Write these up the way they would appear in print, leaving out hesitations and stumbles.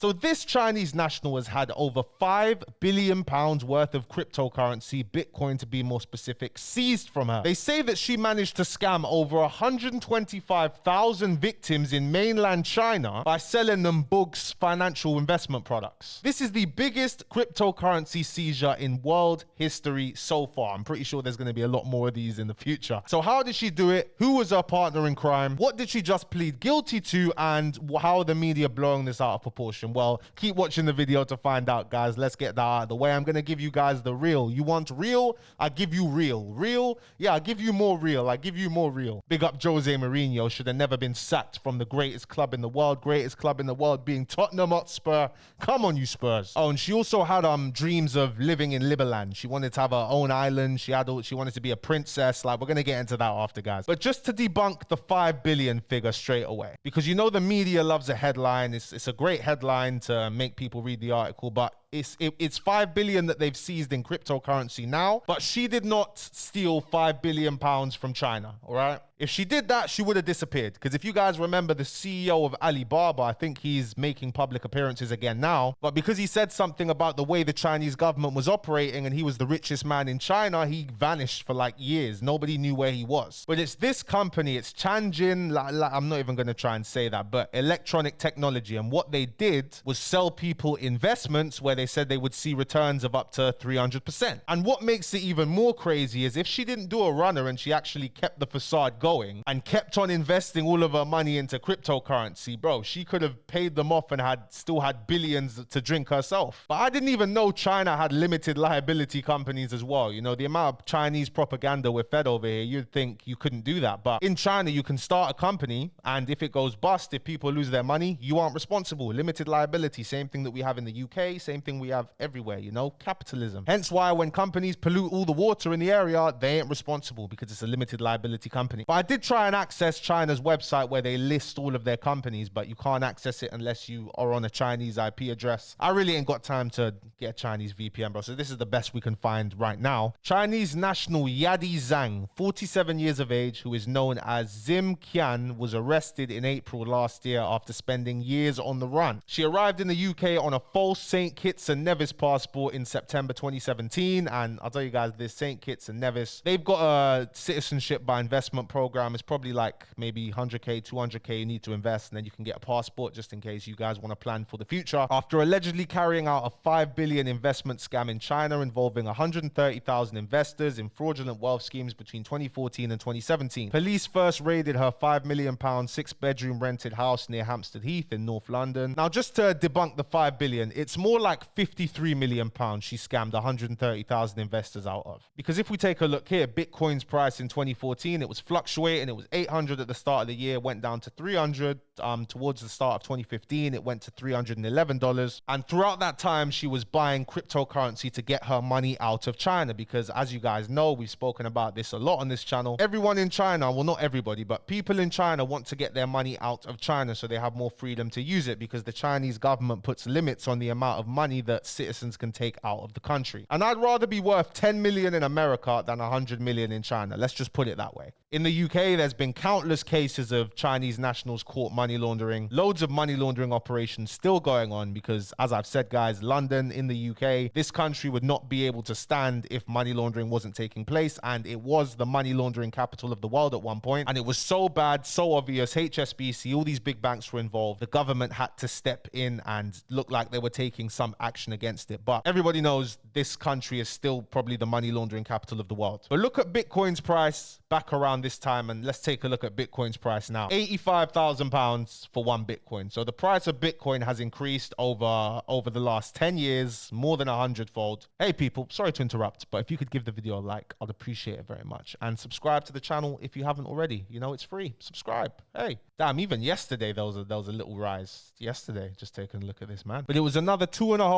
So this Chinese national has had over £5 billion worth of cryptocurrency, Bitcoin to be more specific, seized from her. They say that she managed to scam over 125,000 victims in mainland China by selling them Bugs financial investment products. This is the biggest cryptocurrency seizure in world history so far. I'm pretty sure there's going to be a lot more of these in the future. So how did she do it? Who was her partner in crime? What did she just plead guilty to? And how are the media blowing this out of proportion? Well, keep watching the video to find out, guys. Let's get that out of the way. I'm going to give you guys the real. You want real? I give you real. Real? Yeah, I give you more real. I give you more real. Big up Jose Mourinho. Should have never been sacked from the greatest club in the world. Greatest club in the world being Tottenham Hotspur. Come on, you Spurs. Oh, and she also had dreams of living in Liberland. She wanted to have her own island. She wanted to be a princess. Like, we're going to get into that after, guys. But just to debunk the 5 billion figure straight away, because you know the media loves a headline. It's a great headline to make people read the article, but it's 5 billion that they've seized in cryptocurrency now, but she did not steal 5 billion pounds from China, all right? If she did that, she would have disappeared. Because if you guys remember the CEO of Alibaba, I think he's making public appearances again now, but because he said something about the way the Chinese government was operating and he was the richest man in China, he vanished for like years. Nobody knew where he was. But it's this company, it's Tianjin, I'm not even going to try and say that, but electronic technology. And what they did was sell people investments where they said they would see returns of up to 300%. And what makes it even more crazy is if she didn't do a runner and she actually kept the facade going and kept on investing all of her money into cryptocurrency, bro, she could have paid them off and still had billions to drink herself. But I didn't even know China had limited liability companies as well. You know, the amount of Chinese propaganda we're fed over here, you'd think you couldn't do that. But in China, you can start a company, and if it goes bust, if people lose their money, you aren't responsible. Limited liability, same thing that we have in the UK, same thing we have everywhere, you know, capitalism. Hence why when companies pollute all the water in the area, they ain't responsible because it's a limited liability company. But I did try and access China's website where they list all of their companies, but you can't access it unless you are on a Chinese IP address. I really ain't got time to get a Chinese VPN, bro. So this is the best we can find right now. Chinese national Yadi Zhang, 47 years of age, who is known as Zim Qian, was arrested in April last year after spending years on the run. She arrived in the UK on a false St. Kitts and Nevis passport in September 2017. And I'll tell you guys, this St. Kitts and Nevis, they've got a citizenship by investment program. It's probably like maybe 100K, 200K you need to invest, and then you can get a passport just in case you guys want to plan for the future. After allegedly carrying out a 5 billion investment scam in China involving 130,000 investors in fraudulent wealth schemes between 2014 and 2017. Police first raided her £5 million 6-bedroom rented house near Hampstead Heath in North London. Now, just to debunk the 5 billion, it's more like 53 million pounds she scammed 130,000 investors out of. Because if we take a look here, Bitcoin's price in 2014, it was fluctuating. It was 800 at the start of the year, went down to 300 towards the start of 2015. It went to $311. And throughout that time, she was buying cryptocurrency to get her money out of China. Because as you guys know, we've spoken about this a lot on this channel. Everyone in China, well, not everybody, but people in China want to get their money out of China so they have more freedom to use it, because the Chinese government puts limits on the amount of money that citizens can take out of the country. And I'd rather be worth 10 million in America than 100 million in China. Let's just put it that way. In the UK, there's been countless cases of Chinese nationals caught money laundering. Loads of money laundering operations still going on because, as I've said, guys, London in the UK, this country would not be able to stand if money laundering wasn't taking place. And it was the money laundering capital of the world at one point. And it was so bad, so obvious. HSBC, all these big banks were involved. The government had to step in and look like they were taking some action against it. But everybody knows this country is still probably the money laundering capital of the world. But look at Bitcoin's price back around this time, and let's take a look at Bitcoin's price now. £85,000 for one Bitcoin. So the price of Bitcoin has increased over the last 10 years, more than 100-fold. Hey people, sorry to interrupt, but if you could give the video a like, I'd appreciate it very much. And subscribe to the channel if you haven't already. You know, it's free. Subscribe. Hey, damn, even yesterday there was a little rise. Yesterday, just taking a look at this, man. But it was another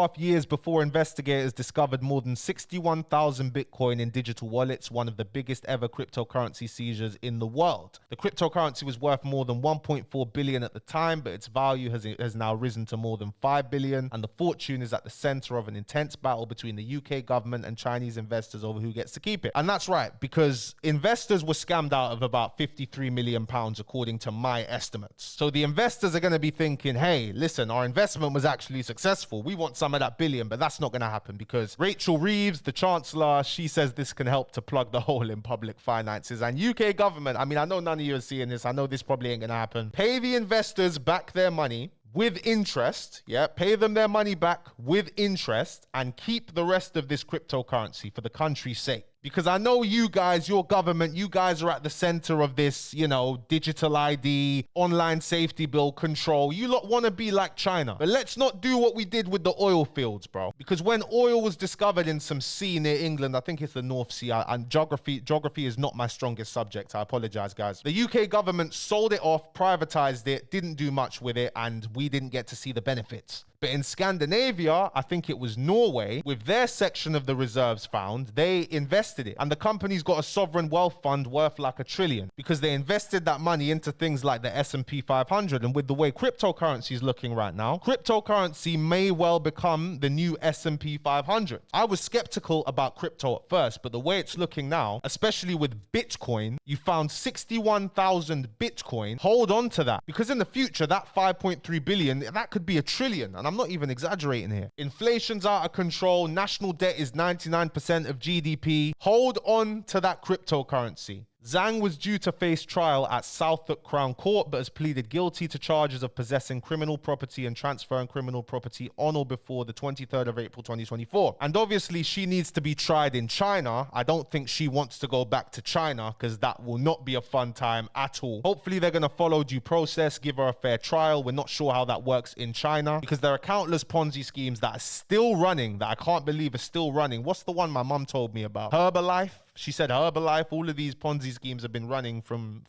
2.5 years before investigators discovered more than 61,000 Bitcoin in digital wallets, one of the biggest ever cryptocurrency seizures in the world. The cryptocurrency was worth more than 1.4 billion at the time, but its value has now risen to more than 5 billion, and the fortune is at the center of an intense battle between the UK government and Chinese investors over who gets to keep it. And that's right, because investors were scammed out of about 53 million pounds according to my estimates. So the investors are going to be thinking, hey, listen, our investment was actually successful. We want some of that billion, but that's not going to happen because Rachel Reeves, the Chancellor, she says this can help to plug the hole in public finances. And UK government, I mean, I know none of you are seeing this. I know this probably ain't going to happen. Pay the investors back their money with interest, pay them their money back with interest and keep the rest of this cryptocurrency for the country's sake. Because I know you guys, your government, you guys are at the center of this, digital ID, online safety bill control. You lot want to be like China. But let's not do what we did with the oil fields, bro. Because when oil was discovered in some sea near England, I think it's the North Sea, and geography is not my strongest subject. I apologize, guys. The UK government sold it off, privatized it, didn't do much with it, and we didn't get to see the benefits. But in Scandinavia, I think it was Norway, with their section of the reserves found, they invested it. And the company's got a sovereign wealth fund worth like $1 trillion because they invested that money into things like the S&P 500. And with the way cryptocurrency is looking right now, cryptocurrency may well become the new S&P 500. I was skeptical about crypto at first, but the way it's looking now, especially with Bitcoin, you found 61,000 Bitcoin. Hold on to that, because in the future, that 5.3 billion, that could be $1 trillion. And I'm not even exaggerating here. Inflation's out of control. National debt is 99% of GDP. Hold on to that cryptocurrency. Zhang was due to face trial at Southwark Crown Court, but has pleaded guilty to charges of possessing criminal property and transferring criminal property on or before the 23rd of April 2024. And obviously, she needs to be tried in China. I don't think she wants to go back to China because that will not be a fun time at all. Hopefully, they're going to follow due process, give her a fair trial. We're not sure how that works in China because there are countless Ponzi schemes that are still running, that I can't believe are still running. What's the one my mum told me about? Herbalife. She said Herbalife, all of these Ponzi schemes have been running from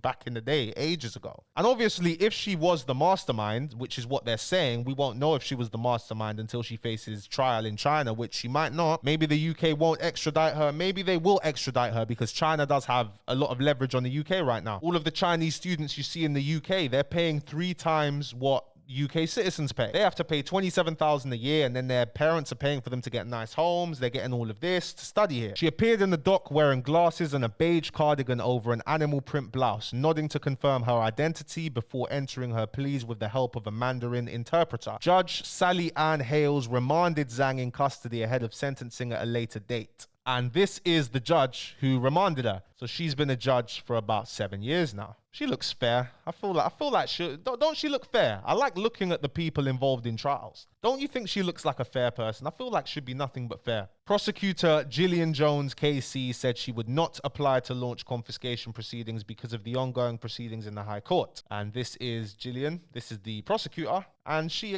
back in the day, ages ago. And obviously, if she was the mastermind, which is what they're saying, we won't know if she was the mastermind until she faces trial in China, which she might not. Maybe the UK won't extradite her. Maybe they will extradite her because China does have a lot of leverage on the UK right now. All of the Chinese students you see in the UK, they're paying 3 times what UK citizens pay. They have to pay $27,000 a year, and then their parents are paying for them to get nice homes. They're getting all of this to study here. She appeared in the dock wearing glasses and a beige cardigan over an animal print blouse, nodding to confirm her identity before entering her pleas with the help of a Mandarin interpreter. Judge Sally Ann Hales remanded Zhang in custody ahead of sentencing at a later date. And this is the judge who remanded her. So she's been a judge for about 7 years now. She looks fair. I feel like don't she look fair? I like looking at the people involved in trials. Don't you think she looks like a fair person? I feel like she'd be nothing but fair. Prosecutor Gillian Jones KC said she would not apply to launch confiscation proceedings because of the ongoing proceedings in the High Court. And this is Gillian. This is the prosecutor. And she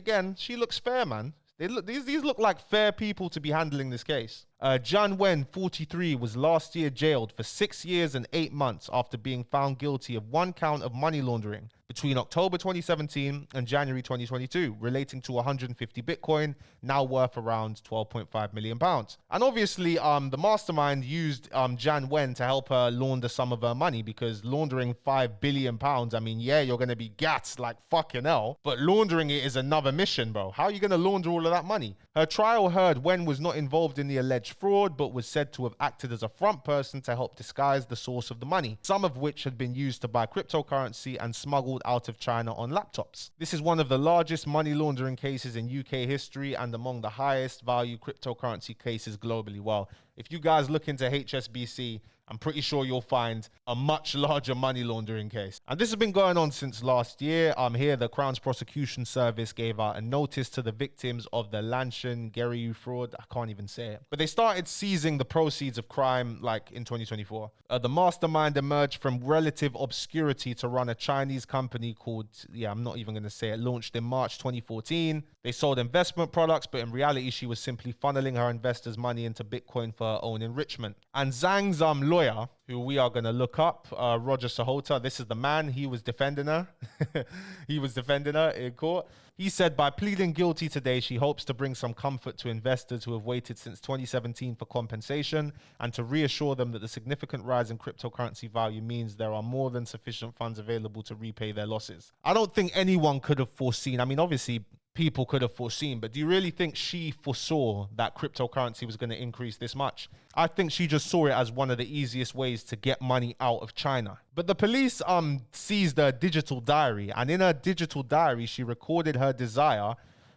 looks fair, man. These look like fair people to be handling this case. Jian Wen, 43, was last year jailed for 6 years and 8 months after being found guilty of 1 count of money laundering between October 2017 and January 2022, relating to 150 Bitcoin, now worth around £12.5 million. And obviously, the mastermind used Jian Wen to help her launder some of her money, because laundering £5 billion, I mean, yeah, you're going to be gassed like fucking hell, but laundering it is another mission, bro. How are you going to launder all of that money? Her trial heard Wen was not involved in the alleged fraud, but was said to have acted as a front person to help disguise the source of the money, some of which had been used to buy cryptocurrency and smuggled out of China on laptops. This is one of the largest money laundering cases in UK history and among the highest value cryptocurrency cases globally. Well, if you guys look into HSBC, I'm pretty sure you'll find a much larger money laundering case. And this has been going on since last year. Here, the Crown's Prosecution Service gave out a notice to the victims of the Lanshan Geryu fraud. I can't even say it. But they started seizing the proceeds of crime like in 2024. The mastermind emerged from relative obscurity to run a Chinese company called, I'm not even going to say it, launched in March 2014. They sold investment products, but in reality, she was simply funneling her investors' money into Bitcoin for her own enrichment. And Zhang's lawyer, who we are going to look up, Roger Sahota, this is the man. He was defending her. He was defending her in court. He said by pleading guilty today, she hopes to bring some comfort to investors who have waited since 2017 for compensation and to reassure them that the significant rise in cryptocurrency value means there are more than sufficient funds available to repay their losses. I don't think anyone could have foreseen. I mean, obviously, people could have foreseen, but do you really think she foresaw that cryptocurrency was going to increase this much? I think she just saw it as one of the easiest ways to get money out of China. But the police seized her digital diary, and in her digital diary, she recorded her desire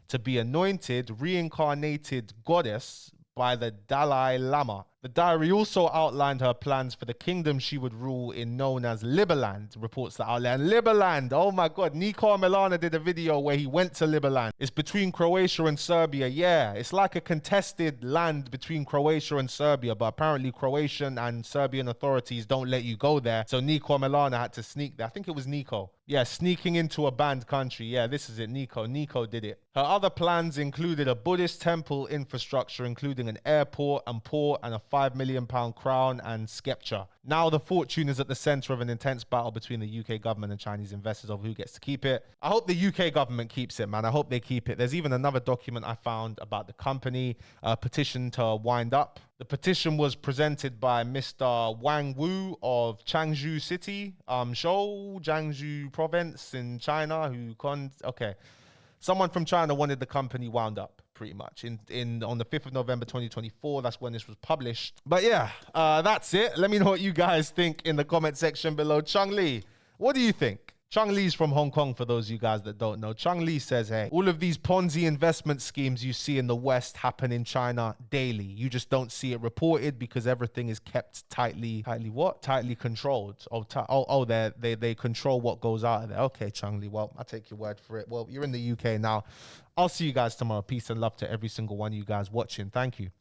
to be anointed, reincarnated goddess by the Dalai Lama. The diary also outlined her plans for the kingdom she would rule in, known as Liberland, reports the outlet. And Liberland, oh my God, Nico Milana did a video where he went to Liberland. It's between Croatia and Serbia. Yeah, it's like a contested land between Croatia and Serbia, but apparently Croatian and Serbian authorities don't let you go there. So Nico Milana had to sneak there. I think it was Nico. Yeah, sneaking into a banned country. Yeah, this is it, Nico. Nico did it. Her other plans included a Buddhist temple infrastructure, including an airport and port and a £5 million crown and sceptre. Now the fortune is at the center of an intense battle between the UK government and Chinese investors over who gets to keep it. I hope the UK government keeps it, man. I hope they keep it. There's even another document I found about the company, a petition to wind up. The petition was presented by Mr. Wang Wu of Changzhou City, Jiangsu province in China, someone from China wanted the company wound up, pretty much. On the 5th of November 2024, that's when this was published. But yeah, that's it. Let me know what you guys think in the comment section below. Chung Lee, what do you think? Chung Lee's from Hong Kong, for those of you guys that don't know. Chung Lee says, hey, all of these Ponzi investment schemes you see in the West happen in China daily. You just don't see it reported because everything is kept tightly controlled. They control what goes out of there. Okay, Chung Lee, well, I'll take your word for it. Well, you're in the UK now. I'll see you guys tomorrow. Peace and love to every single one of you guys watching. Thank you.